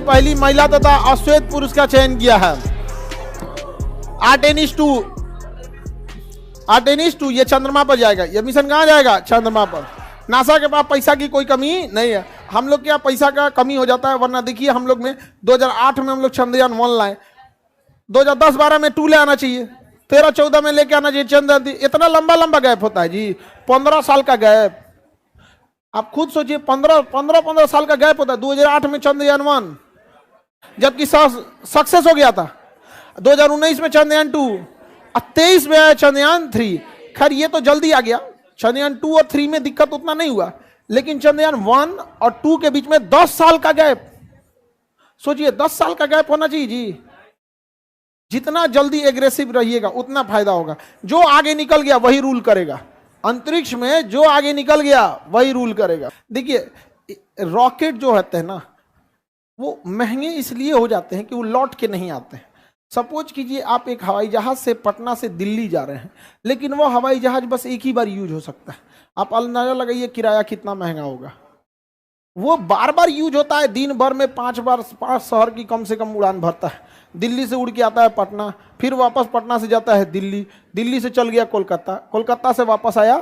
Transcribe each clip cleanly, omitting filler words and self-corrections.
लिए पहली महिला तथा अश्वेत पुरुष का चयन किया है। आर्टेमिस 2 ये चंद्रमा पर जाएगा। ये मिशन कहां जाएगा? चंद्रमा पर। नासा के पास पैसा की कोई कमी नहीं है। हम लोग क्या पैसा का कमी हो जाता है, वरना देखिए हम लोग में 2008 में हम लोग चंद्रयान 1 लाए, 2010-12 में 2 ले आना चाहिए, 13-14 में लेके आना चाहिए चंद्रयान 3। इतना लंबा लंबा गैप होता है जी, 15 साल का गैप। आप खुद सोचिए, 15 साल का गैप होता है। 2008 में चंद्रयान 1 जबकि सक्सेस हो गया था, 2019 में चंद्रयान 2, 23 में आया चंद्रयान 3। खैर ये तो जल्दी आ गया, चंद्रयान 2 और 3 में दिक्कत उतना नहीं हुआ, लेकिन चंद्रयान 1 और 2 के बीच में 10 साल का गैप। सोचिए 10 साल का गैप होना चाहिए जी। जितना जल्दी एग्रेसिव रहिएगा उतना फायदा होगा। जो आगे निकल गया वही रूल करेगा। अंतरिक्ष में जो आगे निकल गया वही रूल करेगा। देखिए रॉकेट जो होते हैं ना, वो महंगे इसलिए हो जाते हैं कि वो लौट के नहीं आते हैं। सपोज कीजिए आप एक हवाई जहाज से पटना से दिल्ली जा रहे हैं, लेकिन वो हवाई जहाज बस एक ही बार यूज हो सकता है। आप अंदाजा लगाइए किराया कितना महंगा होगा। वो बार बार यूज होता है, दिन भर में 5 शहर की कम से कम उड़ान भरता है। दिल्ली से उड़ के आता है पटना, फिर वापस पटना से जाता है दिल्ली, दिल्ली से चल गया कोलकाता, कोलकाता से वापस आया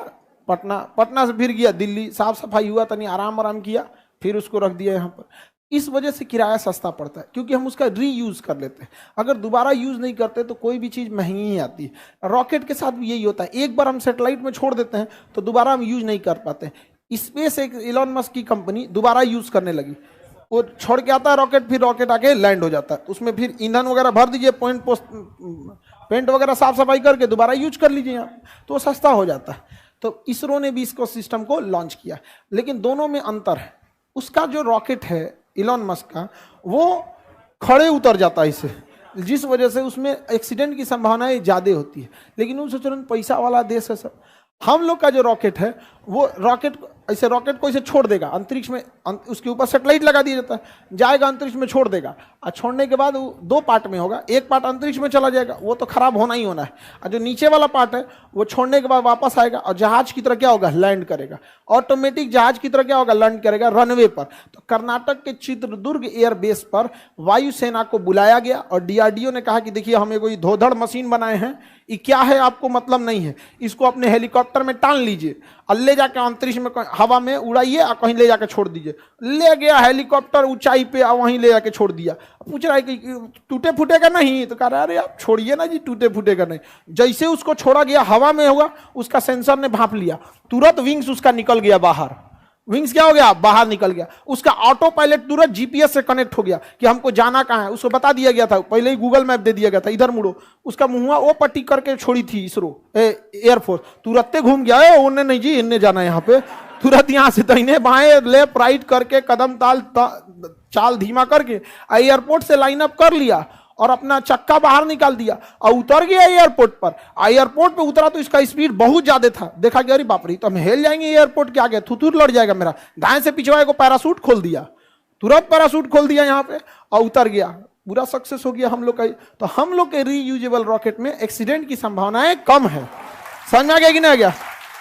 पटना, पटना से फिर गया दिल्ली, साफ सफाई हुआ, तनी आराम किया, फिर उसको रख दिया यहाँ पर। इस वजह से किराया सस्ता पड़ता है, क्योंकि हम उसका रीयूज कर लेते हैं। अगर दोबारा यूज नहीं करते तो कोई भी चीज़ महंगी ही आती है। रॉकेट के साथ भी यही होता है, एक बार हम सैटेलाइट में छोड़ देते हैं तो दोबारा हम यूज नहीं कर पाते। स्पेस एक इलॉन मस्क की कंपनी दोबारा यूज करने लगी, वो छोड़ के आता है रॉकेट, फिर रॉकेट आके लैंड हो जाता है, उसमें फिर ईंधन वगैरह भर दीजिए, पेंट वगैरह साफ सफाई करके दोबारा यूज कर लीजिए यहाँ, तो वो सस्ता हो जाता है। तो इसरो ने भी इसको सिस्टम को लॉन्च किया, लेकिन दोनों में अंतर है। उसका जो रॉकेट है इलॉन मस्क का, वो खड़े उतर जाता है इससे, जिस वजह से उसमें एक्सीडेंट की संभावनाएं ज़्यादा होती है। लेकिन उस तुरंत पैसा वाला देश है सब। हम लोग का जो रॉकेट है वो रॉकेट को ऐसे छोड़ देगा अंतरिक्ष में, उसके ऊपर सैटेलाइट लगा दिया जाता है, जाएगा अंतरिक्ष में छोड़ देगा, और छोड़ने के बाद वो 2 पार्ट में होगा। एक पार्ट अंतरिक्ष में चला जाएगा, वो तो खराब होना ही होना है, और जो नीचे वाला पार्ट है वो छोड़ने के बाद वापस आएगा और जहाज की तरह क्या होगा, लैंड करेगा। ऑटोमेटिक जहाज की तरह क्या होगा, लैंड करेगा रनवे पर। तो कर्नाटक के चित्रदुर्ग एयरबेस पर वायुसेना को बुलाया गया और डीआरडीओ ने कहा कि देखिए हमें कोई धोधड़ मशीन बनाए हैं, ये क्या है आपको मतलब नहीं है, इसको अपने हेलीकॉप्टर में टान लीजिए और ले जाकर अंतरिक्ष में हवा में उड़ाइए और कहीं ले जाकर छोड़ दीजिए। ले गया हेलीकॉप्टर ऊंचाई पे और वहीं ले जाके छोड़ दिया। पूछ रहा है कि टूटे फूटेगा नहीं, तो कह रहा है अरे आप छोड़िए ना जी, टूटे फूटेगा नहीं। जैसे उसको छोड़ा गया हवा में होगा, उसका सेंसर ने भांप लिया, तुरंत विंग्स उसका निकल गया बाहर। विंग्स क्या हो गया, बाहर निकल गया। उसका ऑटो पायलट तुरंत जीपीएस से कनेक्ट हो गया कि हमको जाना कहाँ है, उसको बता दिया गया था, पहले ही गूगल मैप दे दिया गया था, इधर मुड़ो। उसका मुंह वो पट्टी करके छोड़ी थी इसरो एयरफोर्स, तुरंत घूम गया, उन्हें नहीं जी इन्हें जाना है यहाँ पे, तुरंत यहाँ से दाहिने बाएं लेफ्ट राइट करके कदम चाल धीमा करके एयरपोर्ट से लाइन अप कर लिया और अपना चक्का बाहर निकाल दिया और उतर गया एयरपोर्ट पर। एयरपोर्ट पे उतरा तो इसका स्पीड बहुत ज्यादा था, देखा कि अरे बाप रे तो हम हिल जाएंगे एयरपोर्ट के आगे, थुथुर लड़ जाएगा मेरा। दाएं से पिछवाए को पैरासूट खोल दिया, तुरंत पैरासूट खोल दिया यहाँ पे और उतर गया, पूरा सक्सेस हो गया हम लोग का। तो हम लोग के रीयूजेबल रॉकेट में एक्सीडेंट की संभावनाएं कम है। समझ में आ गया कि नहीं आ गया?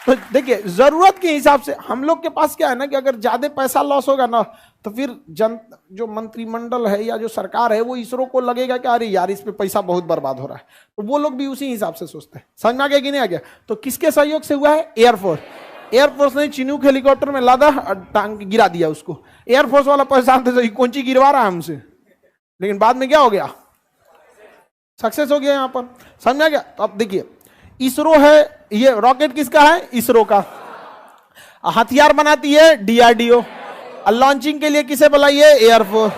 तो देखिए जरूरत के हिसाब से हम लोग के पास क्या है ना कि अगर ज्यादा पैसा लॉस होगा ना तो फिर जो मंत्रिमंडल है या जो सरकार है वो इसरो को लगेगा कि अरे यार इस पे पैसा बहुत बर्बाद हो रहा है, तो वो लोग भी उसी हिसाब से सोचते हैं। समझ में आ गया कि नहीं आ गया? तो किसके सहयोग से हुआ है? एयरफोर्स ने चिनूक हेलीकॉप्टर में लादा और टांग गिरा दिया उसको। एयरफोर्स वाला परेशान थे कौन सी गिरवा रहा है हमसे, लेकिन बाद में क्या हो गया, सक्सेस हो गया यहाँ पर। समझ में आ गया? तो अब देखिए इसरो है, ये रॉकेट किसका है? इसरो का। हथियार बनाती है डीआरडीओ, और लॉन्चिंग के लिए किसे बुलाइए? एयरफोर्स।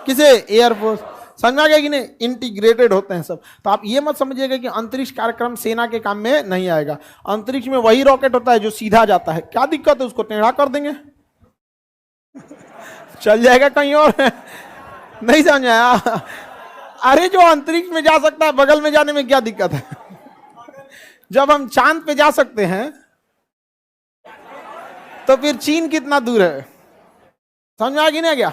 किसे? एयरफोर्स। समझ में आ गया कि नहीं? इंटीग्रेटेड होते हैं सब। तो आप ये मत समझिएगा कि अंतरिक्ष कार्यक्रम सेना के काम में नहीं आएगा। अंतरिक्ष में वही रॉकेट होता है जो सीधा जाता है, क्या दिक्कत है, उसको टेढ़ा कर देंगे चल जाएगा कहीं और नहीं समझ आया? अरे जो अंतरिक्ष में जा सकता है बगल में जाने में क्या दिक्कत है? जब हम चांद पे जा सकते हैं तो फिर चीन कितना दूर है? समझ में आ गया नहीं आ गया?